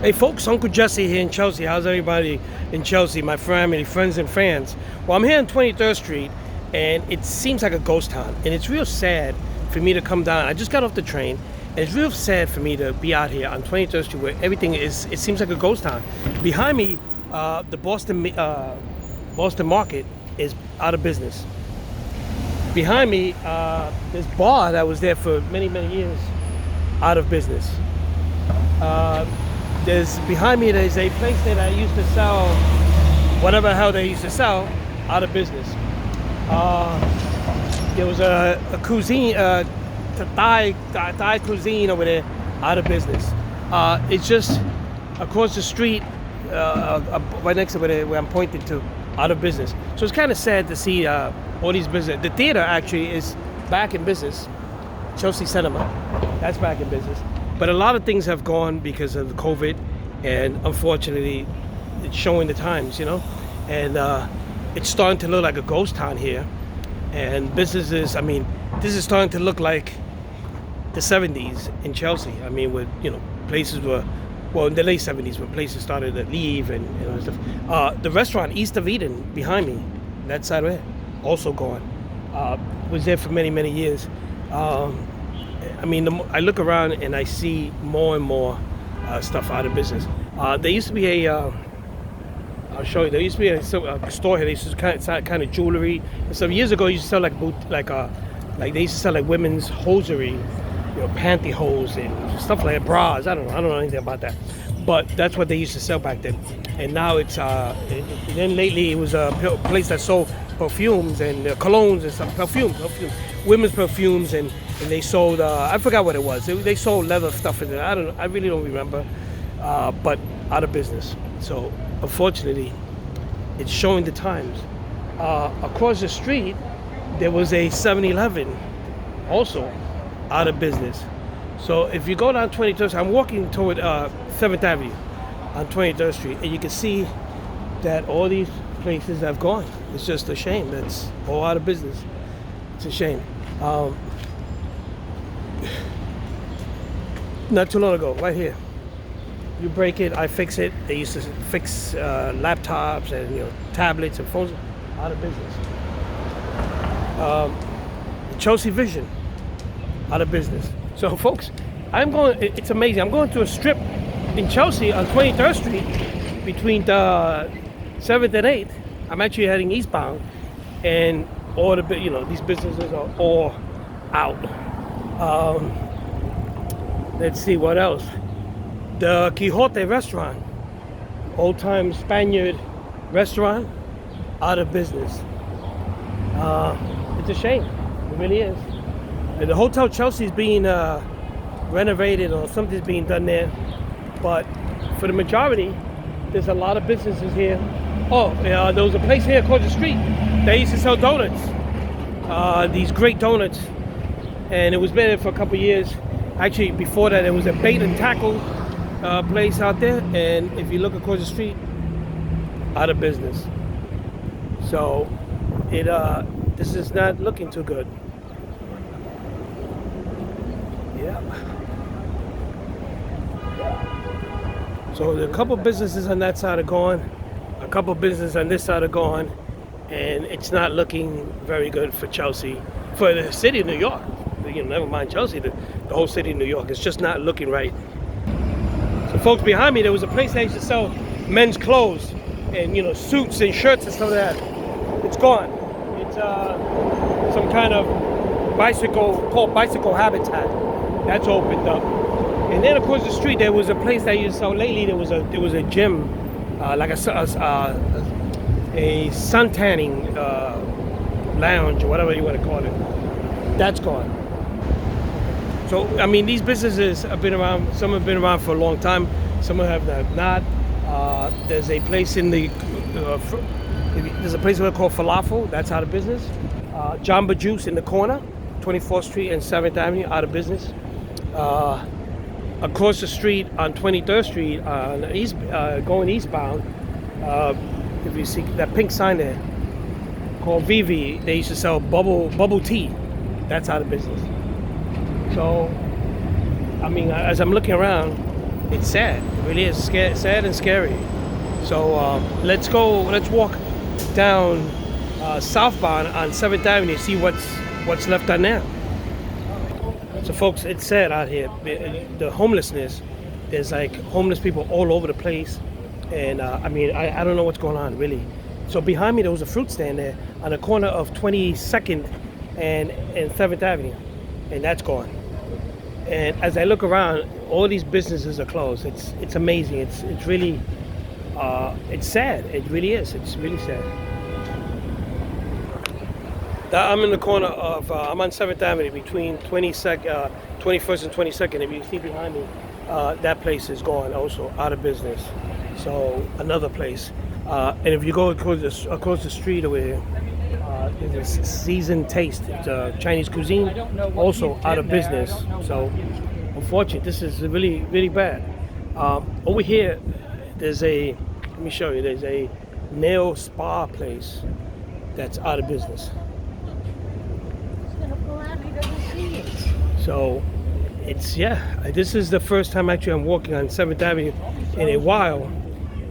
Hey folks, Uncle Jesse here in Chelsea. How's everybody in Chelsea? My family, friends, and fans. Well, I'm here on 23rd Street, and it seems like a ghost town. And it's real sad for me to come down. I just got off the train, and it's real sad for me to be out here on 23rd Street where everything is, it seems like a ghost town. Behind me, the Boston Market is out of business. Behind me, this bar that was there for many, many years, out of business. Behind me there's a place that I used to sell whatever the hell they used to sell, out of business. There was a cuisine, Thai cuisine over there, out of business. It's just across the street, right next to where I'm pointing to, out of business. So it's kind of sad to see all these business. The theater actually is back in business. Chelsea Cinema, that's back in business. But a lot of things have gone because of the COVID, and unfortunately, it's showing the times, you know. And it's starting to look like a ghost town here. And businesses, I mean, this is starting to look like the 70s in Chelsea. I mean, with, you know, places were, well, in the late 70s when places started to leave and stuff. The restaurant East of Eden behind me, that side of it, also gone. Was there for many, many years. I mean, I look around and I see more and more stuff out of business. There used to be I'll show you. There used to be a store here. They used to sell kind of jewelry. And some years ago, they used to sell like they used to sell like women's hosiery, you know, pantyhose and stuff like that, bras. I don't know anything about that, but that's what they used to sell back then. And now it's then lately it was a place that sold perfumes and colognes and stuff. Perfume, women's perfumes, and they sold I forgot what it was. They sold leather stuff in there. I really don't remember. But out of business. So unfortunately, it's showing the times. Across the street, there was a 7-Eleven, also out of business. So if you go down 23rd Street, I'm walking toward 7th Avenue on 23rd Street, and you can see that all these places have gone. It's just a shame. That's all out of business. It's a shame. Not too long ago, right here. You break it, I fix it. They used to fix laptops and, you know, tablets and phones. Out of business. Chelsea Vision, out of business. So, folks, it's amazing. I'm going to a strip in Chelsea on 23rd Street between the 7th and 8th. I'm actually heading eastbound, and all the, you know, these businesses are all out. Let's see what else. The Quixote restaurant, old time Spaniard restaurant, out of business. It's a shame. It really is. And the Hotel Chelsea is being renovated, or something's being done there. But for the majority, there's a lot of businesses here. Oh, there was a place here across the street. They used to sell donuts. These great donuts. And it was been there for a couple of years. Actually, before that, there was a bait and tackle place out there. And if you look across the street, out of business. So, this is not looking too good. Yeah. So a couple businesses on that side are gone. A couple businesses on this side are gone. And it's not looking very good for Chelsea. For the city of New York. You know, never mind Chelsea, the whole city of New York. It's just not looking right. So folks, behind me, there was a place that used to sell men's clothes. And, you know, suits and shirts and stuff like that. It's gone. It's some kind of bicycle, called Bicycle Habitat. That's opened up. And then across the street, there was a place that used to sell. Lately, there was a gym, like a sun tanning lounge, or whatever you want to call it. That's gone. So, I mean, these businesses have been around. Some have been around for a long time. Some have not. There's a place in the there's a place called Falafel. That's out of business. Jamba Juice in the corner, 24th Street and 7th Avenue, out of business. Across the street on 23rd Street, going eastbound, if you see that pink sign there, called Vivi, they used to sell bubble tea. That's out of business. So, I mean, as I'm looking around, it's sad. It really is sad and scary. So let's walk down southbound on 7th Avenue and see what's left on there. So folks, it's sad out here. The homelessness, there's like homeless people all over the place. And I mean, I don't know what's going on really. So behind me there was a fruit stand there on the corner of 22nd and 7th Avenue. And that's gone. And as I look around, all these businesses are closed. It's amazing. It's really, it's sad. It really is. It's really sad. I'm in the corner of, I'm on 7th Avenue between 21st and 22nd. If you see behind me, that place is gone also, out of business. So another place. And if you go across the street over here, there's a Seasoned Taste. It's Chinese cuisine, also out of business. So unfortunately, this is really, really bad. Over here, there's let me show you, there's a nail spa place that's out of business. So this is the first time actually I'm walking on 7th Avenue in a while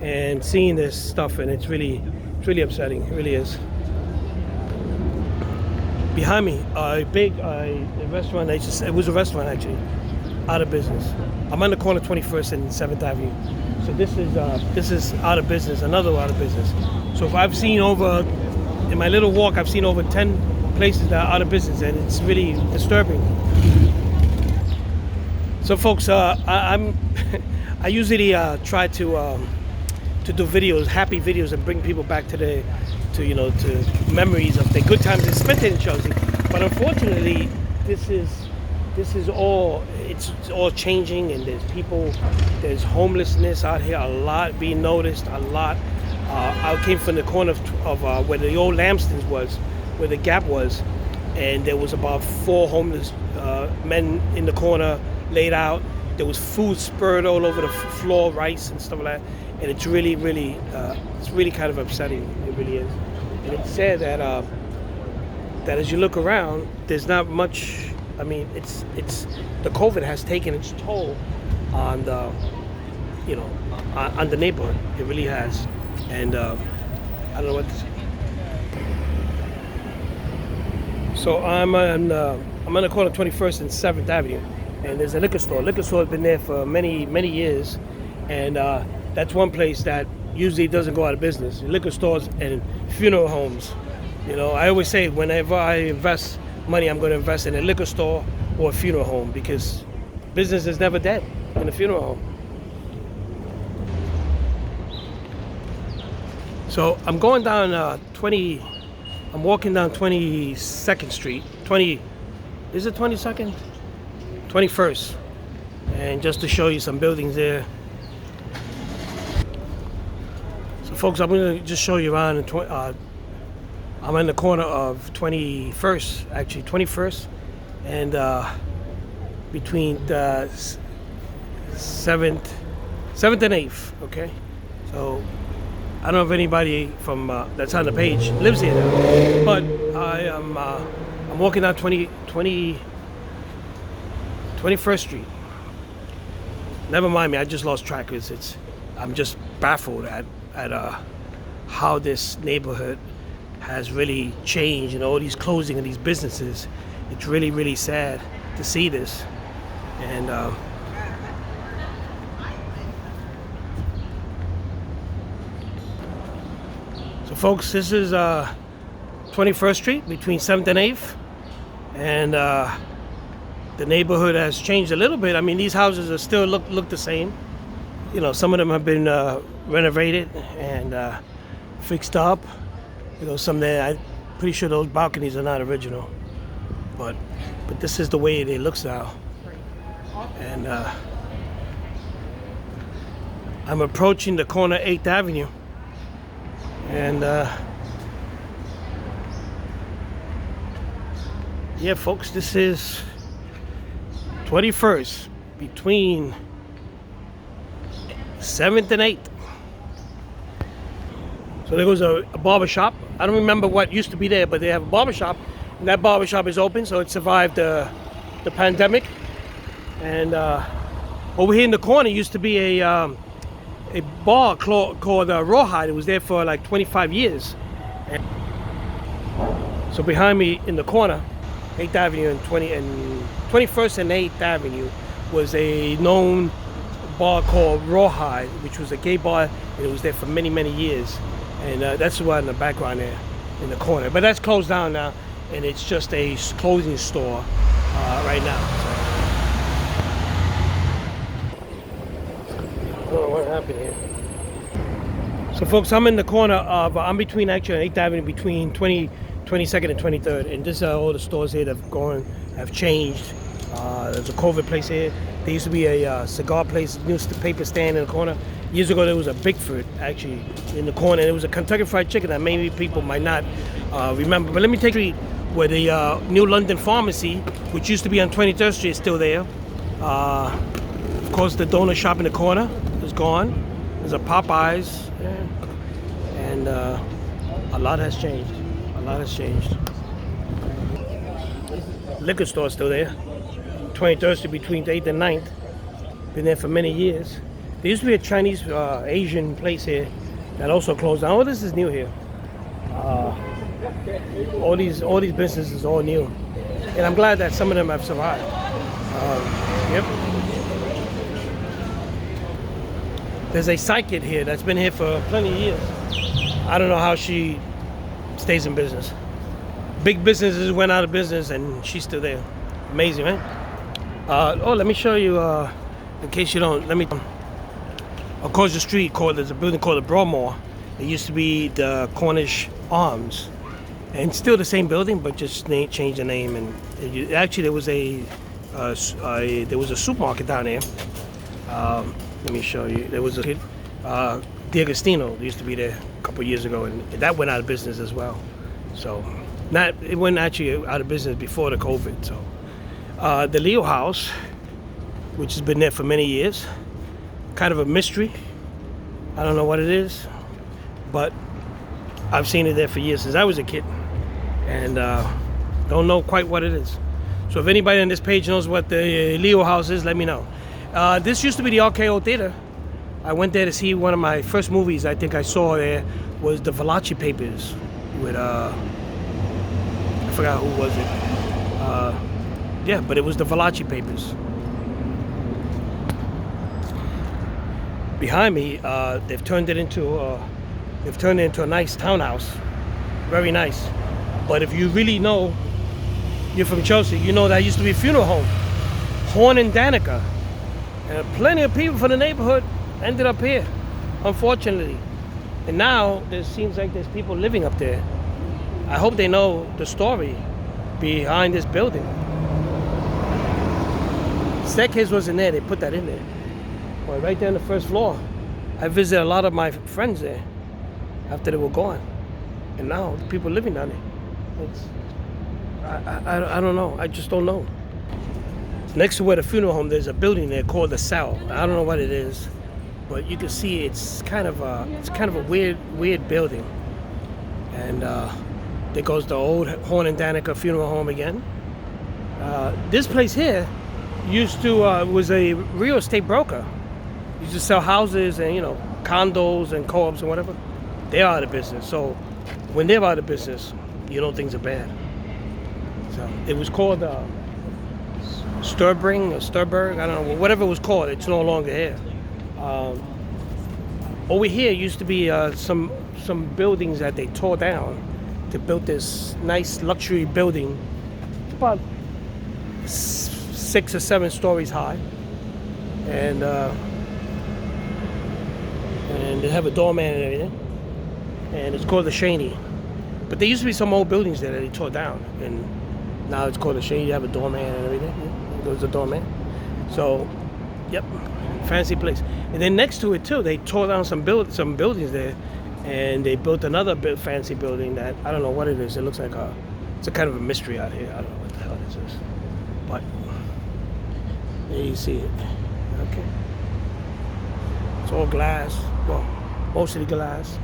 and seeing this stuff, and it's really upsetting. It really is. Behind me, a restaurant. It was a restaurant actually, out of business. I'm on the corner of 21st and 7th Avenue. So this is out of business. Another out of business. So if I've seen in my little walk, I've seen over 10 places that are out of business, and it's really disturbing. So folks, I usually try to do videos, happy videos, and bring people back to memories of the good times they spent in Chelsea. But unfortunately, this is all changing, and there's homelessness out here, a lot being noticed, a lot. I came from the corner of where the old Lamston's was, where the Gap was, and there was about 4 homeless men in the corner laid out. There was food spurred all over the floor, rice and stuff like that. And it's really kind of upsetting. It really is. And it's sad that as you look around, there's not much. I mean, it's the COVID has taken its toll on the on the neighborhood. It really has. And I don't know what to say. So I'm on the corner of 21st and 7th Avenue, and there's a liquor store. Liquor store has been there for many years, and that's one place that usually doesn't go out of business. Liquor stores and funeral homes. I always say whenever I invest money, I'm going to invest in a liquor store or a funeral home, because business is never dead in a funeral home. So I'm going down I'm walking down 22nd Street. Is it 22nd? 21st. And just to show you some buildings there. So folks, I'm going to just show you around. I'm in the corner of 21st, actually 21st, and between the 7th and 8th, okay? So I don't know if anybody from that's on the page lives here now, but I'm walking down 21st Street. Never mind me, I just lost track. I'm just baffled at how this neighborhood has really changed, and all these closing of these businesses. It's really sad to see this. And so folks, this is 21st Street between 7th and 8th, and the neighborhood has changed a little bit. I mean, these houses are still look the same. Some of them have been renovated and fixed up. Some there, I'm pretty sure those balconies are not original, but this is the way it looks now. And I'm approaching the corner 8th Avenue, and yeah, folks, this is 21st between 7th and 8th. So there goes a barber shop. I don't remember what used to be there, but they have a barber shop, and that barber shop is open, so it survived the pandemic. And Over here in the corner used to be a bar called Rawhide. It was there for like 25 years. And so behind me in the corner, 8th Avenue and 21st and 8th Avenue was a known bar called Rawhide, which was a gay bar, and it was there for many, many years. And that's the one in the background there in the corner. But that's closed down now, and it's just a clothing store right now. So, I don't know what happened here. So folks, I'm in the corner of, I'm between actually 8th Avenue, between 22nd and 23rd, and this are all the stores here that have changed. There's a COVID place here. There used to be a cigar place, newspaper stand in the corner. Years ago, there was a Bigfoot actually in the corner. And it was a Kentucky Fried Chicken that maybe people might not remember. But let me take you where the New London Pharmacy, which used to be on 23rd Street, is still there. Of course, the donut shop in the corner is gone. There's a Popeyes, and a lot has changed. A lot has changed. Liquor store still there. 23rd Street between 8th and 9th. Been there for many years. There used to be a Chinese Asian place here that also closed down. Oh, this is new here. All these businesses are all new, and I'm glad that some of them have survived. Yep. There's a psychic here that's been here for plenty of years. I don't know how she stays in business. Big businesses went out of business, and she's still there. Amazing, man. Let me show you. In case you don't, across the street, there's a building called the Broadmoor. It used to be the Cornish Arms, and still the same building, but just changed the name. And actually, there was a supermarket down there. Let me show you. There was a kid, D'Agostino, used to be there a couple of years ago, and that went out of business as well. So, it went actually out of business before the COVID. So, the Leo House, which has been there for many years, kind of a mystery. I don't know what it is, but I've seen it there for years since I was a kid, and don't know quite what it is. So if anybody on this page knows what the Leo House is, let me know. This used to be the RKO Theater. I went there to see one of my first movies. I think I saw there was the Valachi Papers with I forgot who was it. Yeah, but it was the Valachi Papers. Behind me, they've turned it into a nice townhouse, very nice. But if you really know, you're from Chelsea, you know that used to be a funeral home, Horn and Danica, and plenty of people from the neighborhood ended up here, unfortunately. And now there seems like there's people living up there. I hope they know the story behind this building. Staircase wasn't there; they put that in there. Well, right there on the first floor. I visited a lot of my friends there after they were gone, and now people living down there. I don't know. I just don't know. Next to where the funeral home, there's a building there called the Cell. I don't know what it is, but you can see it's kind of a weird building. And there goes the old Horn and Danica funeral home again. This place here used to was a real estate broker. Used to sell houses and condos and co-ops and whatever. They're out of business. So when they're out of business, things are bad. So it was called Sturberg, I don't know, whatever it was called. It's no longer here. Over here used to be some buildings that they tore down to build this nice luxury building, about 6 or 7 stories high, and they have a doorman and everything, and it's called the Shaney. But there used to be some old buildings there that they tore down, and now it's called the Shaney. You have a doorman and everything. There's a doorman. So, yep, fancy place. And then next to it too, they tore down some buildings there, and they built another fancy building that I don't know what it is. It looks like it's a kind of a mystery out here. I don't know what the hell this is, but there you see it. Okay, it's all glass. Well, mostly glass.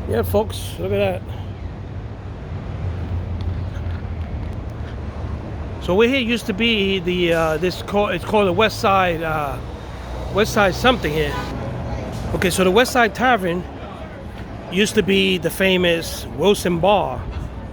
Yeah, folks, look at that. So where here used to be the it's called the West Side something here. Okay, so the West Side Tavern used to be the famous Wilson Bar.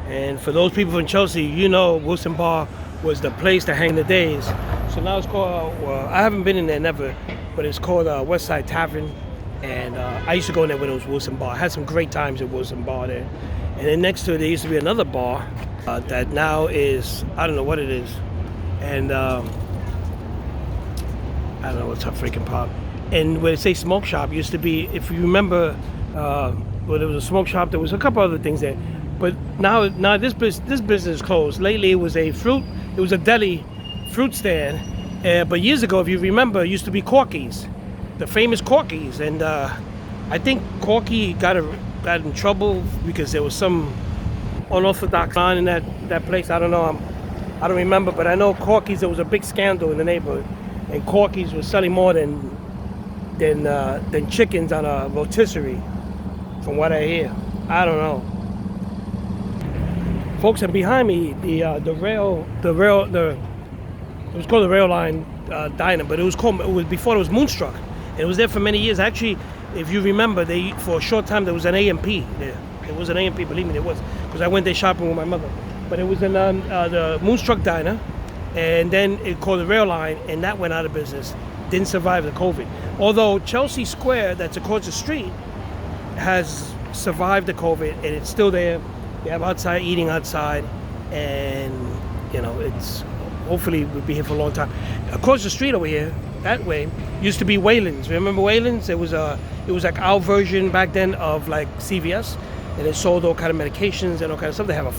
And for those people from Chelsea, you know Wilson Bar was the place to hang the days. So now it's called, well, I haven't been in there never, but it's called West Side Tavern. And I used to go in there when it was Wilson Bar. I had some great times at Wilson Bar there. And then next to it, there used to be another bar that now is, I don't know what it is. And I don't know what's up freaking pop. And where they say smoke shop used to be, if you remember, well, there was a smoke shop, there was a couple other things there. But now this business is closed. Lately it was a deli fruit stand. But years ago, if you remember, it used to be Corky's, the famous Corky's. And I think Corky got in trouble because there was some unorthodox line in that place. I don't know. I don't remember, but I know Corky's, there was a big scandal in the neighborhood. And Corky's was selling more than chickens on a rotisserie, from what I hear. I don't know. Folks, and behind me, it was called the Rail Line Diner, but it was before it was Moonstruck, and it was there for many years. Actually, if you remember, for a short time there was an A&P there. It was an A&P, believe me, there was, because I went there shopping with my mother. But it was in the Moonstruck Diner, and then it called the Rail Line, and that went out of business. Didn't survive the COVID. Although Chelsea Square, that's across the street, has survived the COVID, and it's still there. They have outside eating outside, and you know, it's hopefully we'll be here for a long time. Across the street over here, that way, used to be Wayland's. Remember Wayland's? It was like our version back then of like CVS, and it sold all kind of medications and all kind of stuff. They had a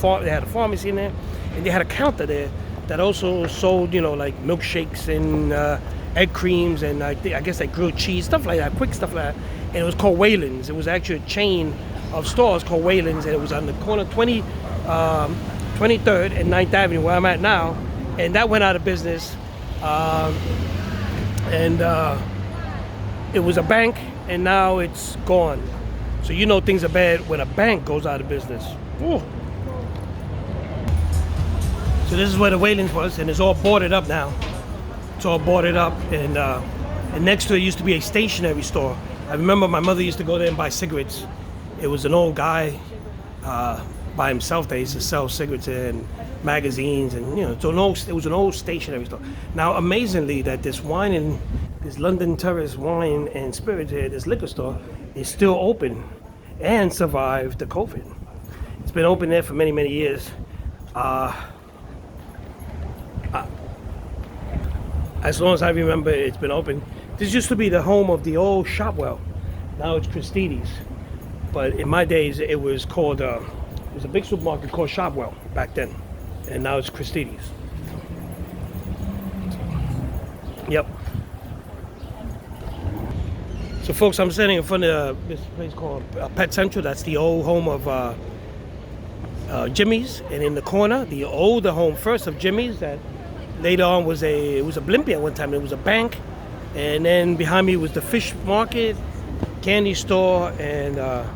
pharmacy in there, and they had a counter there that also sold, you know, like milkshakes and egg creams, and I guess like grilled cheese, stuff like that, quick stuff like that. And it was called Wayland's. It was actually a chain of stores called Wayland's, and it was on the corner 23rd and 9th Avenue, where I'm at now, and that went out of business. It was a bank, and now it's gone. So you know things are bad when a bank goes out of business. Ooh. So this is where the Wayland's was, and it's all boarded up now. It's all boarded up, and next to it used to be a stationery store. I remember my mother used to go there and buy cigarettes. It was an old guy by himself that used to sell cigarettes and magazines, and you know, it was an old stationery store. Now, amazingly, that this London Terrace Wine and Spirits here, this liquor store, is still open and survived the COVID. It's been open there for many, many years. As long as I remember, it's been open. This used to be the home of the old Shopwell. Now it's Christie's. But in my days, it was called, it was a big supermarket called Shopwell back then. And now it's Christie's. Yep. So folks, I'm standing in front of this place called Pet Central. That's the old home of Jimmy's. And in the corner, the older home first of Jimmy's, that later on was it was a Blimpie at one time. It was a bank. And then behind me was the fish market, candy store, and a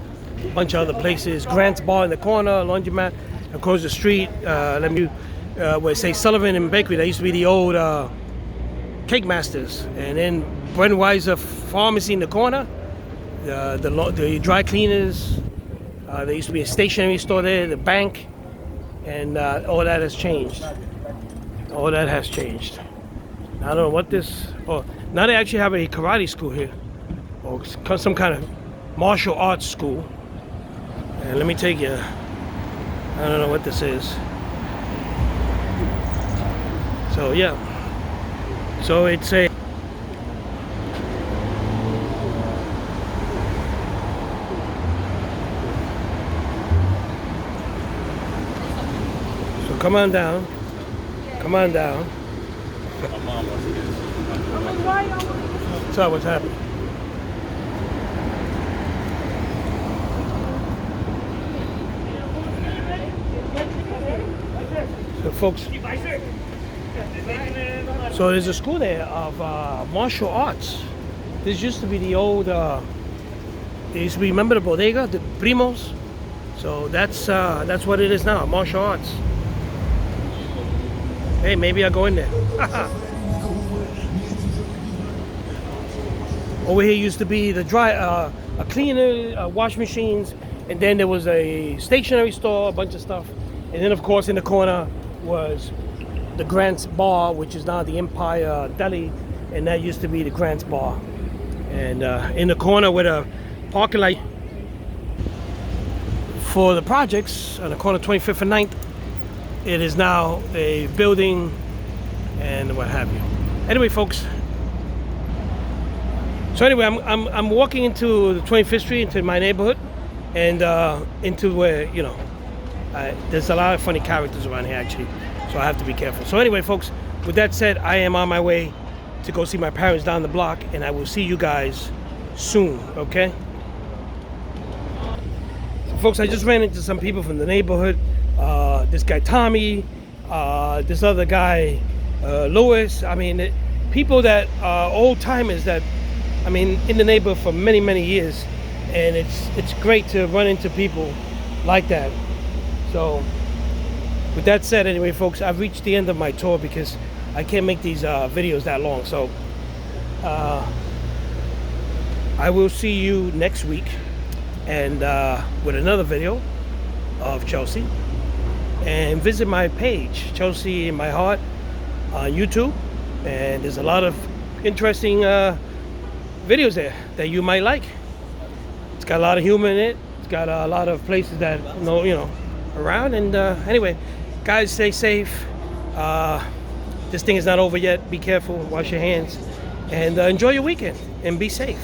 bunch of other places. Grant's Bar in the corner, laundromat across the street. Where it says Sullivan and Bakery. That used to be the old Cake Masters. And then Brennweiser Pharmacy in the corner. The dry cleaners. There used to be a stationery store there, the bank, and all that has changed. All that has changed. I don't know what this. Oh, now they actually have a karate school here, or some kind of martial arts school. And let me take you. I don't know what this is. So yeah. So it's a. So come on down. Come on down. So what's happening? So folks, so there's a school there of martial arts. This used to be the old, there used to be, remember the bodega, the Primos? So that's what it is now, martial arts. Hey, maybe I'll go in there. Over here used to be the a cleaner, wash machines, and then there was a stationery store, a bunch of stuff. And then of course in the corner was the Grant's Bar, which is now the Empire Deli, and that used to be the Grant's Bar. And in the corner with a parking lot for the projects on the corner 25th and 9th, it is now a building and what have you. Anyway, folks. So anyway, I'm walking into the 25th Street, into my neighborhood, and into where, you know, there's a lot of funny characters around here actually, so I have to be careful. So anyway, folks, with that said, I am on my way to go see my parents down the block, and I will see you guys soon, okay? So folks, I just ran into some people from the neighborhood. This guy Tommy, this other guy Louis. I mean, people that are old timers that, I mean, in the neighborhood for many, many years, and it's great to run into people like that. So, with that said, anyway, folks, I've reached the end of my tour because I can't make these videos that long. So, I will see you next week, and with another video of Chelsea. And visit my page, Chelsea in My Heart, on YouTube, and there's a lot of interesting videos there that you might like. It's got a lot of humor in it. It's got a lot of places that you know around. And anyway, guys, stay safe. This thing is not over yet. Be careful. Wash your hands, and enjoy your weekend. And be safe.